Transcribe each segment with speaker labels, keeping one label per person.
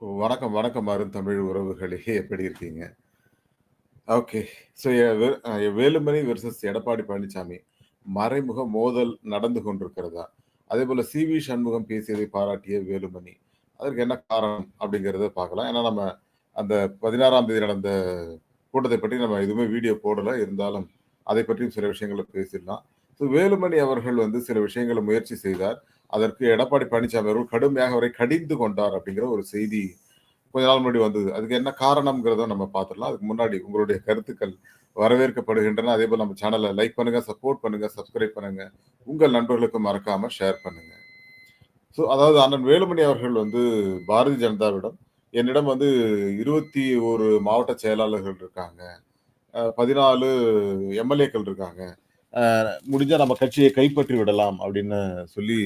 Speaker 1: வணக்கம், வணக்கம் அருந்தமிழ் உறவுகளே! எப்படி இருக்கீங்க? Okay. So Velumani versus Edappadi Palaniswami. மறைமுக மோதல் நடந்து கொண்டிருக்கிறதா? அதேபோல சி.வி. சண்முகம் பேசியதை பாராட்டிய வேலுமணி. அதற்கு என்ன காரணம்? அப்படிங்கிறத பார்க்கலாம். ஏன்னா நம்ம அந்த 16ஆம் தேதி நடந்த கூட்டத்தை பற்றி நம்ம எதுவுமே வீடியோ போடல. இருந்தாலும் அதை பற்றியும் சில விஷயங்கள பேசிடலாம். ஸோ வேலுமணி அவர்கள் வந்து சில விஷயங்கள முயற்சி செய்தார். அதற்கு எடப்பாடி பழனிசாமி அவர்கள் கடுமையாக அவரை கடிந்து கொண்டார் அப்படிங்கிற ஒரு செய்தி கொஞ்ச நாள் முன்னாடி வந்தது. அதுக்கு என்ன காரணம்ங்கிறத நம்ம பார்த்துடலாம். அதுக்கு முன்னாடி உங்களுடைய கருத்துக்கள் வரவேற்கப்படுகின்றன. அதேபோல நம்ம சேனல லைக் பண்ணுங்க, சப்போர்ட் பண்ணுங்க, சப்ஸ்கிரைப் பண்ணுங்க. உங்கள் நண்பர்களுக்கு மறக்காம ஷேர் பண்ணுங்க. ஸோ அதாவது அண்ணன் வேலுமணி அவர்கள் வந்து பாரதிய ஜனதாவிடம் என்னிடம் வந்து 21 மாவட்ட செயலாளர்கள் இருக்காங்க. 14 எம்.எல்.ஏக்கள் இருக்காங்க. முடிஞ்சா நம்ம கட்சியை கைப்பற்றி விடலாம் அப்படின்னு சொல்லி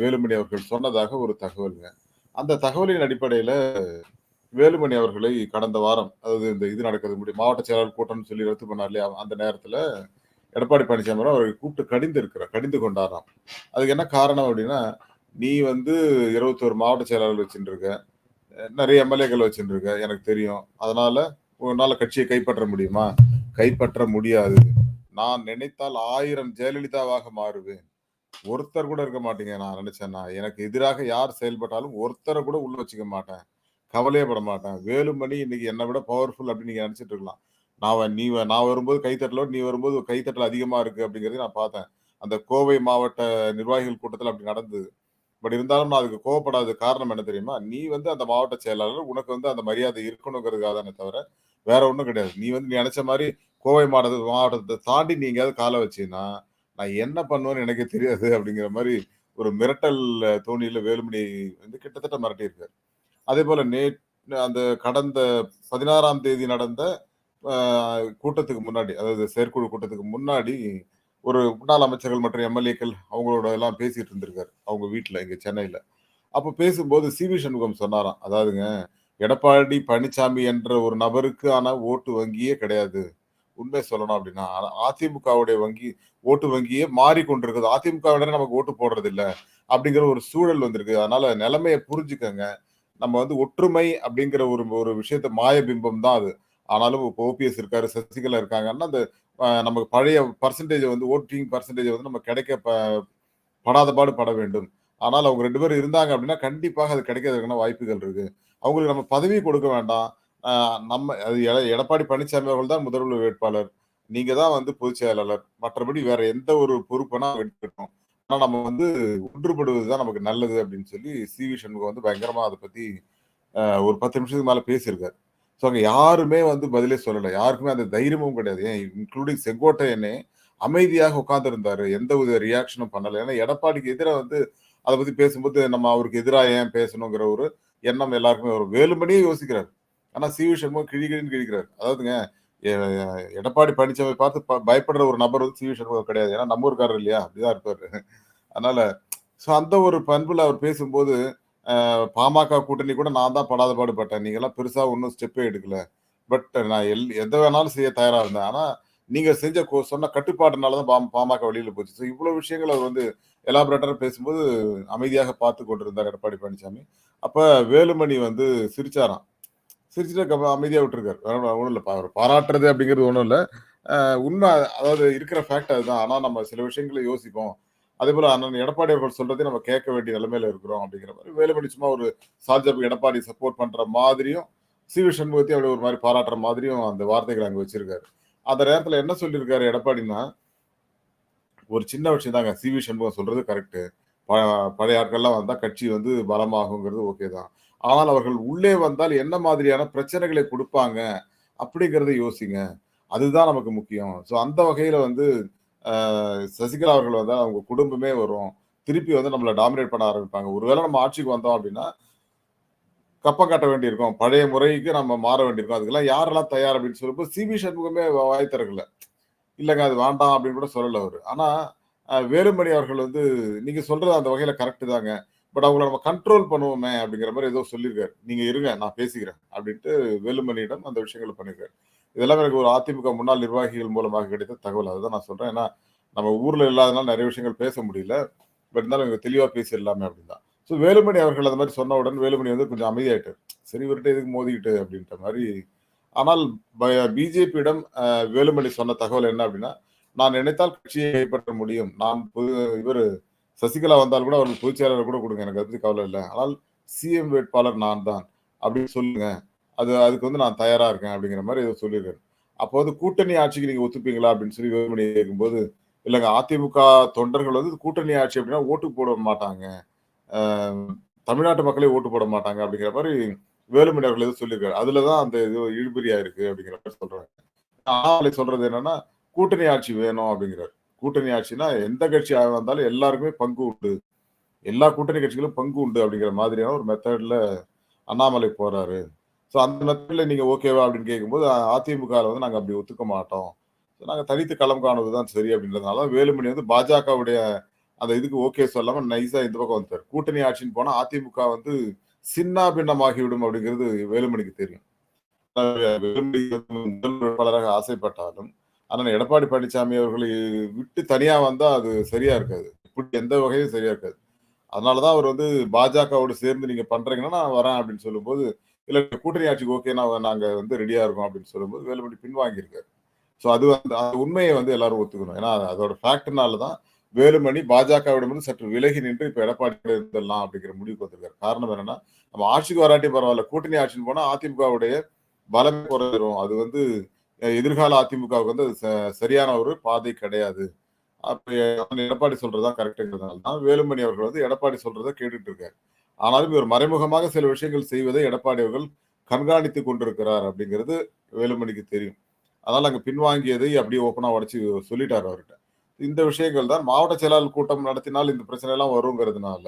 Speaker 1: வேலுமணி அவர்கள் சொன்னதாக ஒரு தகவல்ங்க. அந்த தகவலின் அடிப்படையில வேலுமணி அவர்களை கடந்த வாரம், அதாவது இந்த இது நடக்கிறது முடியும் மாவட்ட செயலாளர் கூட்டம்னு சொல்லி ரத்து பண்ணார் இல்லையா? அந்த நேரத்துல எடப்பாடி பழனிசாமி அவர்கள் அவரை கூப்பிட்டு கடிந்து கொண்டாராம். அதுக்கு என்ன காரணம் அப்படின்னா, "நீ வந்து 21 மாவட்ட செயலாளர்கள் வச்சுட்டுருக்க. நெறைய எம்.எல்.ஏக்கள் வச்சுட்டுருக்க. எனக்கு தெரியும். அதனால உன்னால கட்சியை கைப்பற்ற முடியுமா? கைப்பற்ற முடியாது. நான் நினைத்தால் 1000 ஜெயலலிதாவாக மாறுவேன். ஒருத்தர் கூட இருக்க மாட்டீங்க நான் நினைச்சேன்னா. எனக்கு எதிராக யார் செயல்பட்டாலும் ஒருத்தர கூட உள்ள வச்சுக்க மாட்டேன். கவலையே பட மாட்டேன். வேலுமணி இன்னைக்கு என்ன விட பவர்ஃபுல் அப்படின்னு நீங்க நினைச்சிட்டு இருக்கலாம். நான் வரும்போது கைத்தட்டலோட நீ வரும்போது கைத்தட்டல் அதிகமா இருக்கு அப்படிங்கிறதையும் நான் பார்த்தேன். அந்த கோவை மாவட்ட நிர்வாகிகள் கூட்டத்தில அப்படி நடந்தது. பட் இருந்தாலும் நான் அதுக்கு கோவப்படாத காரணம் என்ன தெரியுமா? நீ வந்து அந்த மாவட்ட செயலாளர். உனக்கு வந்து அந்த மரியாதை இருக்கணுங்கிறதுக்காக தானே தவிர, வேற ஒண்ணும் கிடையாது. நீ நெனச்ச மாரி கோவை மாவட்டத்த தாண்டி நீ எங்கேயாவது கால வச்சீன்னா, நான் என்ன பண்ணுவேன்னு எனக்கே தெரியாது அப்படிங்கிற மாரி ஒரு மிரட்டல் தோணியில வேலுமணி வந்து கிட்டத்தட்ட மிரட்டியிருக்காரு. அதேபோல அந்த கடந்த 16ஆம் தேதி நடந்த அ கூட்டத்துக்கு முன்னாடி, அதாவது செயற்குழு கூட்டத்துக்கு முன்னாடி, ஒரு முன்னாள் அமைச்சர்கள் மற்றும் எம்.எல்.ஏக்கள் அவங்களோட எல்லாம் பேசிட்டு இருந்திருக்காரு. அவங்க வீட்ல இங்க சென்னையில. அப்ப பேசும்போது சி.வி. சண்முகம் சொன்னாராம். அதாவதுங்க, எடப்பாடி பழனிசாமி என்ற ஒரு நபருக்கு ஆன ஓட்டு வங்கியே கிடையாது. உண்மைய சொல்லணும் அப்டின்னா, அதிமுகவுடைய ஓட்டு வங்கியே மாறிக்கொண்டிருக்குது. அதிமுகவினரே நமக்கு ஓட்டு போடுறதில்ல. அப்டிங்கிற ஒரு சூழல் வந்திருக்கு. அதனால நெலைமைய புரிஞ்சுக்கங்க. நம்ம வந்து ஒற்றுமை அப்டிங்கிற ஒரு ஒரு விஷயத்த மாய பிம்பம் தான் அது. ஆனாலும் இப்போ ஓபிஎஸ் இருக்காரு, சசிகலா இருக்காங்கன்னா, அந்த நமக்கு பழைய பெர்சன்டேஜ் வந்து ஓட்டிங் பெர்சன்டேஜ் வந்து நம்ம கிடைக்க படாத பாடு பட வேண்டும். ஆனால் அவங்க 2 பேரும் இருந்தாங்க அப்படின்னா, கண்டிப்பாக அது கிடைக்கிறதுக்கான வாய்ப்புகள் இருக்கு. அவங்களுக்கு நம்ம பதவி கொடுக்க வேண்டாம். அ நம்ம அது எடப்பாடி பழனிசாமி அவர்கள் தான் முதல்வர் வேட்பாளர். நீங்க தான் வந்து பொதுச் செயலாளர். மற்றபடி வேற எந்த ஒரு பொறுப்பு வேணா எடுத்துக்கட்டும். ஆனா நம்ம வந்து ஒன்றுபடுவது தான் நமக்கு நல்லது அப்படின்னு சொல்லி சி.வி. சண்முகம் வந்து பயங்கரமா அத பத்தி ஒரு 10 நிமிஷத்துக்கு மேல பேசியிருக்காரு. ஸோ அங்க யாருமே வந்து பதிலே சொல்லல. யாருக்குமே அந்த தைரியமும் கிடையாது. ஏன் இன்க்ளூடிங் செங்கோட்டையனே அமைதியாக உட்கார்ந்திருந்தாரு. எந்த ஒரு ரியாக்ஷனும் பண்ணல. ஏன்னா எடப்பாடிக்கு எதிரா வந்து அத பத்தி பேசும்போது, நம்ம அவருக்கு எதிரா ஏன் பேசணுங்கிற ஒரு எண்ணம் எல்லாருக்குமே வரும். வேலுமணியே யோசிக்கிறாரு. ஆனா சி.வி. சண்முகம் கிழி கிழின்னு கிழிக்கிறாரு. அதாவதுங்க எ எடப்பாடி பழனிசாமிய பார்த்து பயப்படுற ஒரு நபர் வந்து சி.வி. சண்முகம் கிடையாது. ஏன்னா நம்ம ஊர்க்காரர் இல்லையா? அப்படிதான் இருப்பாரு. அதனால அந்த ஒரு பண்புல அவர் பேசும்போது, பாமக கூட்டணி கூட நான் தான் படாத பாடு பட்டேன். நீங்கலாம் பெருசா ஒண்ணும் ஸ்டெப்பே எடுக்கல. பட் நான் எத வேணாலும் செய்ய தயாரா இருந்தேன். ஆனா, நீங்க சொன்ன கட்டுப்பாடுனால தான் பாமக வெளியில போச்சு. ஸோ இவ்வளவு விஷயங்கள் அவர் வந்து எலாபரேட்டரா பேசும்போது அமைதியாக பார்த்துக் கொண்டிருந்தார் எடப்பாடி பழனிசாமி. அப்ப வேலுமணி வந்து சிரிச்சாராம். சிரிச்சுட்டு அதுக்கப்புறம் அமைதியா விட்டுருக்காரு. வேற ஒண்ணும் இல்ல. அவர பாராட்டுறது அப்படிங்கிறது ஒண்ணும் இல்ல. உண்ம அதாவது இருக்கிற ஃபேக்ட் அதுதான். ஆனா நம்ம சில விஷயங்கள யோசிப்போம். அதேபோல அண்ணன் எடப்பாடி அவர்கள் சொல்றதையும் நம்ம கேட்க வேண்டிய நிலைமையில இருக்கிறோம் அப்படிங்கிற மாரி வேலுமணி சும்மா ஒரு சால்ஜப் எடப்பாடி சப்போர்ட் பண்ற மாதிரியும், சி.வி. சண்முகத்தையும் அப்படியே ஒரு மாரி பாராட்டுற மாதிரியும் அந்த வார்த்தைகள அங்க வச்சிருக்காரு. அந்த நேரத்துல என்ன சொல்லியிருக்காரு எடப்பாடின்னா, ஒரு சின்ன விஷயம் தாங்க. சி.வி. சண்முகம் சொல்றது கரெக்ட்டு. ப பழைய ஆட்கள்லாம் வந்தா கட்சி வந்து பலமாகுங்கிறது ஓகே தான். ஆனால் அவர்கள் உள்ளே வந்தால் என்ன மாதிரியான பிரச்சனைகளை குடுப்பாங்க, அப்படிங்கிறத யோசிங்க. அதுதான் நமக்கு முக்கியம். ஸோ அந்த வகையில வந்து அ சசிகலா அவர்கள் வந்தா அவங்க குடும்பமே வரும். திருப்பி வந்து நம்மள டாமினேட் பண்ண ஆரம்பிப்பாங்க. ஒருவேள நம்ம ஆட்சிக்கு வந்தோம் அப்படின்னா, கப்பம் கட்ட வேண்டியிருக்கும். பழைய முறைக்கு நம்ம மாற வேண்டியிருக்கும். அதுக்கெல்லாம் யாரெல்லாம் தயார் அப்படின்னு சொல்லும்போது, சி.வி. சண்முகமே வாய் திறக்கல. இல்லங்க அது வேண்டாம் அப்படின்னு கூட சொல்லல அவரு. ஆனா, வேலுமணி அவர்கள் வந்து நீங்க சொல்றது அந்த வகையில கரெக்ட் தாங்க. பட் அவங்கள நம்ம கண்ட்ரோல் பண்ணுவோமே அப்படிங்கிற மாரி ஏதோ சொல்லியிருக்காரு. நீங்க இருங்க நான் பேசிக்கிறேன் அப்படின்ட்டு வேலுமணியிடம் அந்த விஷயங்கள பண்ணியிருக்காரு. இதெல்லாம் எனக்கு ஒரு அதிமுக முன்னாள் நிர்வாகிகள் மூலமாக கிடைத்த தகவல். அதுதான் நான் சொல்றேன். ஏன்னா, நம்ம ஊர்ல இல்லாதனால நெறைய விஷயங்கள் பேச முடியல. பட் இருந்தாலும் இவங்க தெளிவா பேசிறலாமே அப்படின்னு தான். ஸோ வேலுமணி அவர்கள் அந்த மாதிரி சொன்ன உடனே வேலுமணி வந்து கொஞ்சம் அமைதியாயிட்டார். சரி இவர்ட்ட எதுக்கு மோதிக்கிட்டு அப்படின்ற மாரி. ஆனால் பிஜேபியிடம் வேலுமணி சொன்ன தகவல் என்ன அப்படின்னா, நான் நினைத்தால் கட்சியை கைப்பற்ற முடியும். நான் இவரு சசிகலா வந்தால் கூட அவருக்கு பொதுச் செயலாளர் கூட குடுங்க. எனக்கு அத பத்தி கவலை இல்ல. ஆனால் சிஎம் வேட்பாளர் நான் தான். அப்படின்னு சொல்லுங்க. அதுக்கு வந்து நான் தயாரா இருக்கேன் அப்படிங்கிற மாரி ஏதோ சொல்லியிருக்காரு. அப்போ வந்து கூட்டணி ஆட்சிக்கு நீங்க ஒத்துப்பீங்களா? அப்படின்னு சொல்லி வேலுமணி கேட்கும்போது, இல்லங்க அதிமுக தொண்டர்கள் வந்து கூட்டணி ஆட்சி அப்படின்னா ஓட்டு போட மாட்டாங்க. அ தமிழ்நாட்டு மக்களே ஓட்டு போட மாட்டாங்க அப்படிங்கிற மாரி வேலுமணி அவர்கள் ஏதோ சொல்லியிருக்காரு. அதுல தான் அந்த ஏதோ இழுபறியா இருக்கு அப்படிங்கிற மாரி சொல்றாங்க. அண்ணாமலை சொல்றது என்னன்னா, கூட்டணி ஆட்சி வேணும் அப்படிங்கிறாரு. கூட்டணி ஆட்சினா எந்த கட்சி வந்தாலும் எல்லாருக்குமே பங்கு உண்டு. எல்லா கூட்டணி கட்சிகளும் பங்கு உண்டு அப்படிங்கிற மாதிரியான ஒரு மெத்தட்ல அண்ணாமலை போறாரு. ஸோ அந்த மெத்தட்ல நீங்க ஓகேவா அப்படின்னு கேட்கும்போது, அதிமுகல வந்து நாங்க அப்படி ஒத்துக்க மாட்டோம். நாங்க தனித்து களம் காணுவது தான் சரி அப்படின்றதுனால வேலுமணி வந்து பாஜகவுடைய அந்த இதுக்கு ஓகே சொல்லாம நைஸா இந்த பக்கம் வந்துட்டாரு. கூட்டணி ஆட்சின்னு போனா அதிமுக வந்து சின்னாபின்னமாகிவிடும் அப்படிங்கிறது வேலுமணிக்கு தெரியும். வேலுமணி வந்து முதல் வேட்பாளராக ஆசைப்பட்டாலும், அண்ணன் எடப்பாடி பழனிசாமி அவர்களை விட்டு தனியா வந்தா அது சரியா இருக்காது. இப்படி எந்த வகையும் சரியா இருக்காது. அதனால தான் அவர் வந்து பாஜகவோடு சேர்ந்து நீங்க பண்றீங்கன்னா, நான் வரேன் அப்படின்னு சொல்லும்போது, இல்ல கூட்டணி ஆட்சிக்கு ஓகே நாங்க வந்து ரெடியா இருக்கோம் அப்படின்னு சொல்லும்போது, வேலுமணி பின்வாங்கியிருக்காரு. ஸோ அது வந்து அந்த உண்மைய வந்து எல்லாரும் ஒத்துக்கணும். ஏன்னா அதோட ஃபேக்ட்னால தான் வேலுமணி பாஜகவிடமிருந்து சற்று விலகி நின்று இப்ப எடப்பாடியோட இருந்துடலாம் அப்படிங்கிற முடிவுக்கு வந்திருக்காரு. காரணம் என்னன்னா, நம்ம ஆட்சிக்கு வராட்டியும் பரவால்ல. கூட்டணி ஆட்சின்னு போனா அதிமுகவுடைய பலமே குறைஞ்சிரும். அது வந்து எதிர்கால அதிமுகவுக்கு வந்து அது சரியான ஒரு பாதை கிடையாது. அப்ப எடப்பாடி சொல்றது தான் கரெக்ட்ங்கிறதுனால தான் வேலுமணி அவர்கள் வந்து எடப்பாடி சொல்றத கேட்டுட்டு இருக்காரு. ஆனாலும் இவர் மறைமுகமாக சில விஷயங்கள் செய்வதை எடப்பாடி அவர்கள் கண்காணித்துக் கொண்டிருக்கிறார் அப்படிங்கிறது வேலுமணிக்கு தெரியும். அதனால அங்க பின்வாங்கியதை அப்படியே ஓப்பனா உடைச்சு சொல்லிட்டாரு அவர்ட்ட. இந்த விஷயங்கள் தான் மாவட்ட செயலாளர் கூட்டம் நடத்தினால் இந்த பிரச்சனை எல்லாம் வருங்கிறதுனால,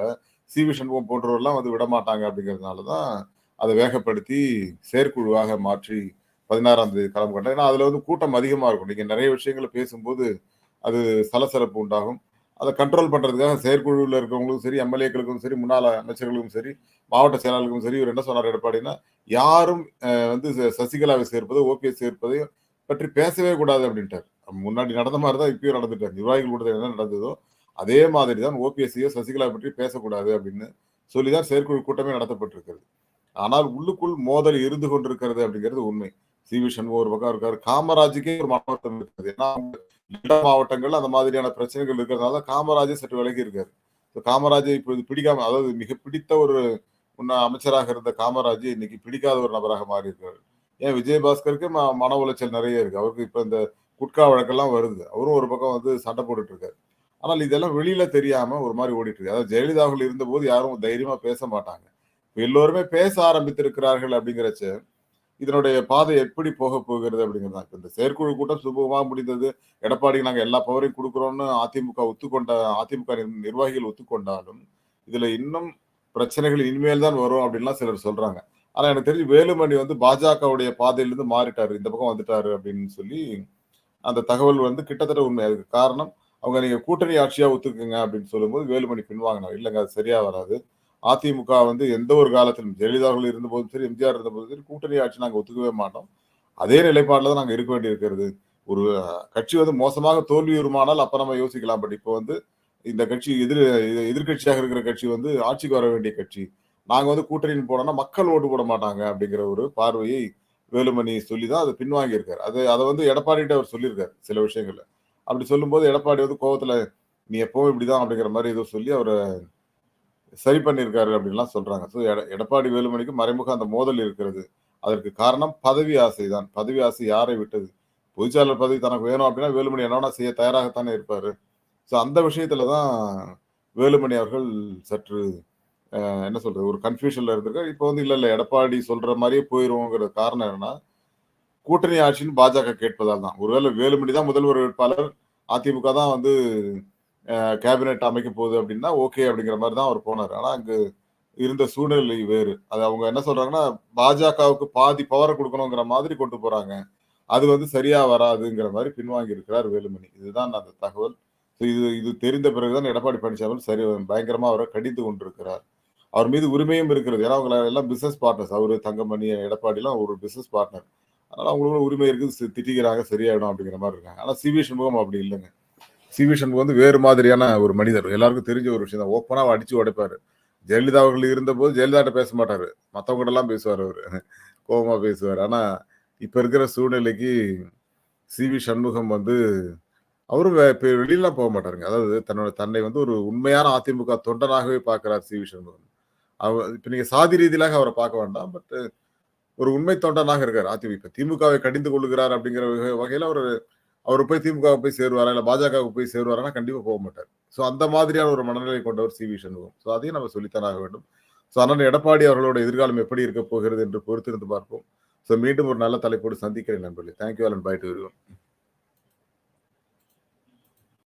Speaker 1: சி.வி. சண்முகம் போன்றோர்லாம் வந்து விடமாட்டாங்க அப்படிங்கிறதுனால தான், அத வேகப்படுத்தி செயற்குழுவாக மாற்றி 16ஆம் தேதி களம் கண்டார். ஏன்னா, அதுல வந்து கூட்டம் அதிகமா இருக்கும். நீங்க நெறைய விஷயங்கள பேசும்போது, அது சலசலப்பு உண்டாகும். அத கண்ட்ரோல் பண்றதுக்காக செயற்குழுவுல இருக்கிறவங்களுக்கும் சரி, எம்.எல்.ஏக்களுக்கும் சரி, முன்னாள் அமைச்சர்களுக்கும் சரி, மாவட்ட செயலாளர்களுக்கும் சரி, இவர் என்ன சொன்னாரு எடப்பாடின்னா, யாரும் வந்து சசிகலாவை சேர்ப்பதோ, ஓபிஎஸ் சேர்ப்பதையோ பற்றி பேசவே கூடாது அப்படின்ட்டாரு. முன்னாடி நடந்த மாரி தான் இப்பயும் நடந்துட்டாரு. நிர்வாகிகள் கூட்டத்துல என்ன நடந்ததோ, அதே மாதிரி தான் ஓபிஎஸ்ஸையோ, சசிகலா பற்றி பேசக்கூடாது அப்படின்னு சொல்லி தான் செயற்குழு கூட்டமே நடத்தப்பட்டிருக்கிறது. ஆனால் உள்ளுக்குள் மோதல் இருந்து கொண்டிருக்கிறது அப்படிங்கிறது உண்மை. சி.வி. சண்முகம் ஒரு பக்கம் இருக்காரு. காமராஜுக்கே ஒரு மன வருத்தம் இருக்குது. ஏன்னா, டெல்டா மாவட்டங்கள்ல அந்த மாதிரியான பிரச்சனைகள் இருக்கிறதுனால காமராஜே சற்று விலகி இருக்காரு. காமராஜை இப்பொழுது பிடிக்காம அதாவது மிக பிடித்த ஒரு அமைச்சராக இருந்த காமராஜ் இன்னைக்கு பிடிக்காத ஒரு நபராக மாறி இருக்காரு. ஏன் விஜயபாஸ்கருக்கு மன உளைச்சல் நெறைய இருக்கு. அவருக்கு இப்ப இந்த குட்கா வழக்கெல்லாம் வருது. அவரும் ஒரு பக்கம் வந்து சண்டை போட்டுட்டு இருக்காரு. ஆனால் இதெல்லாம் வெளியில தெரியாம ஒரு மாரி ஓடிட்டு இருக்கு. அதாவது ஜெயலலிதா அவர்கள் இருந்தபோது யாரும் தைரியமா பேச மாட்டாங்க. இப்ப எல்லோருமே பேச ஆரம்பித்திருக்கிறார்கள் அப்படிங்கிறச்ச, இதனுடைய பாதை எப்படி போகப் போகிறது அப்படிங்கிறது தான். இப்ப இந்த செயற்குழு கூட்டம் சுமூகமா முடிந்தது. எடப்பாடிக்கு நாங்க எல்லா பவரையும் குடுக்குறோம்னு அதிமுக நிர்வாகிகள் ஒத்துக்கொண்டாலும், இதுல இன்னும் பிரச்சனைகள் இனிமேல் தான் வரும் அப்படின்லாம் சிலர் சொல்றாங்க. ஆனா எனக்கு தெரிஞ்சு வேலுமணி வந்து பாஜகவுடைய பாதையிலிருந்து மாறிட்டாரு. இந்த பக்கம் வந்துட்டாரு அப்படின்னு சொல்லி அந்த தகவல் வந்து கிட்டத்தட்ட உண்மை. அதுக்கு காரணம், அவங்க நீங்க கூட்டணி ஆட்சியா ஒத்துக்குங்க அப்படின்னு சொல்லும்போது வேலுமணி பின்வாங்கினார். இல்லங்க அது சரியா வராது. அதிமுக வந்து எந்த ஒரு காலத்திலும் ஜெயலலிதா அவர்கள் இருந்தபோதும் சரி, எம்ஜிஆர் இருந்தபோதும் சரி, கூட்டணி ஆட்சி நாங்க ஒத்துக்கவே மாட்டோம். அதே நிலைப்பாடுல தான் நாங்க இருக்க வேண்டியிருக்கிறது. ஒரு கட்சி வந்து மோசமாக தோல்வியுறுமானால் அப்ப நம்ம யோசிக்கலாம். பட் இப்போ வந்து இந்த கட்சி எதிர்க்கட்சியாக இருக்கிற கட்சி வந்து ஆட்சிக்கு வர வேண்டிய கட்சி. நாங்க வந்து கூட்டணின்னு போனோம்னா மக்கள் ஓட்டு போட மாட்டாங்க அப்படிங்கிற ஒரு பார்வையை வேலுமணி சொல்லி தான் அத பின்வாங்கி இருக்காரு. அத வந்து எடப்பாடிட்ட அவர் சொல்லியிருக்காரு சில விஷயங்கள்ல. அப்படி சொல்லும்போது எடப்பாடி வந்து கோவத்துல, "நீ எப்பவும் இப்படிதான்" அப்படிங்கிற மாரி ஏதோ சொல்லி அவர சரி பண்ணியிருக்காரு அப்படின்லாம் சொல்றாங்க. ஸோ எடப்பாடி வேலுமணிக்கு மறைமுக அந்த மோதல் இருக்கிறது. அதற்கு காரணம் பதவி ஆசை தான். பதவி ஆசை யாரை விட்டது? பொதுச்செயலாளர் பதவி தனக்கு வேணும் அப்படின்னா வேலுமணி என்ன வேணா செய்ய தயாராகத்தானே இருப்பாரு. ஸோ அந்த விஷயத்துல தான் வேலுமணி அவர்கள் சற்று என்ன சொல்றது? ஒரு கன்ஃப்யூஷன்ல இருந்திருக்காரு. இப்போ வந்து இல்ல எடப்பாடி சொல்ற மாரியே போயிருவோங்கிற காரணம் என்னன்னா, கூட்டணி ஆட்சின்னு பாஜக கேட்பதால் தான். ஒருவேளை வேலுமணி தான் முதல்வர் வேட்பாளர், அதிமுக தான் வந்து கேபினெட் அமைக்க போகுது அப்படின்னா, ஓகே அப்படிங்கிற மாரி தான் அவர் போனாரு. ஆனா அங்க இருந்த சூழ்நிலை வேறு. அது அவங்க என்ன சொல்றாங்கன்னா, பாஜகவுக்கு பாதி பவர குடுக்கணுங்கிற மாதிரி கொண்டு போறாங்க. அது வந்து சரியா வராதுங்கிற மாரி பின்வாங்கி இருக்கிறார் வேலுமணி. இதுதான் அந்த தகவல். இது இது தெரிந்த பிறகு தான் எடப்பாடி பழனிசாமி பயங்கரமா அவர கடிந்து கொண்டிருக்கிறார். அவர் மீது உரிமையும் இருக்கிறது. ஏன்னா, அவங்க எல்லாம் பிசினஸ் பார்ட்னர்ஸ். அவரு, தங்கமணி, எடப்பாடிலாம் ஒரு பிசினஸ் பார்ட்னர். அதனால அவங்களுக்கும் உரிமை இருக்குது. திட்டிக்கிறாங்க சரியாயிடும் அப்படிங்கிற மாரி இருக்காங்க. ஆனா சி.வி. சண்முகம் அப்படி இல்லங்க. சி.வி. சண்முகம் வந்து வேறு மாதிரியான ஒரு மனிதர். எல்லாருக்கும் தெரிஞ்ச ஒரு விஷயம் தான். ஓப்பனா அடிச்சு உடைப்பாரு. ஜெயலலிதா அவர்கள் இருந்தபோது ஜெயலலிதாட்ட பேச மாட்டாரு. மத்தவங்ககிட்டலாம் பேசுவாரு அவரு. கோவமா பேசுவாரு. ஆனா, இப்ப இருக்கிற சூழ்நிலைக்கு சி.வி. சண்முகம் வந்து அவரும் இப்ப வெளிலலாம் போ மாட்டாருங்க. அதாவது தன்னை வந்து ஒரு உண்மையான அதிமுக தொண்டனாகவே பார்க்கிறார் சி.வி. சண்முகம். இப்ப நீங்க சாதி ரீதியிலாக அவர பார்க்க வேண்டாம். பட் ஒரு உண்மை தொண்டனாக இருக்காரு. இப்ப திமுகவை கடிந்து கொள்ளுகிறார் அப்படிங்கிற வகையில அவரு போய் திமுகவுக்கு போய் சேருவாரா? இல்ல பாஜகவுக்கு போய் சேருவாரான்னா கண்டிப்பா மாட்டாரு. சோ அந்த மாதிரியான ஒரு மனநிலை கொண்டவர் சி.வி. சண்முகம். சோ அதையும் நம்ம சொல்லித்தான் ஆக வேண்டும். சோ அண்ணன் எடப்பாடி அவர்களோட எதிர்காலம் எப்படி இருக்கப் போகிறது என்று பொறுத்திருந்து பார்ப்போம். சோ மீண்டும் ஒரு நல்ல தலைப்போடு சந்திக்கிறேன் நண்பர்களே. Thank you all and bye to எவரிஒன்.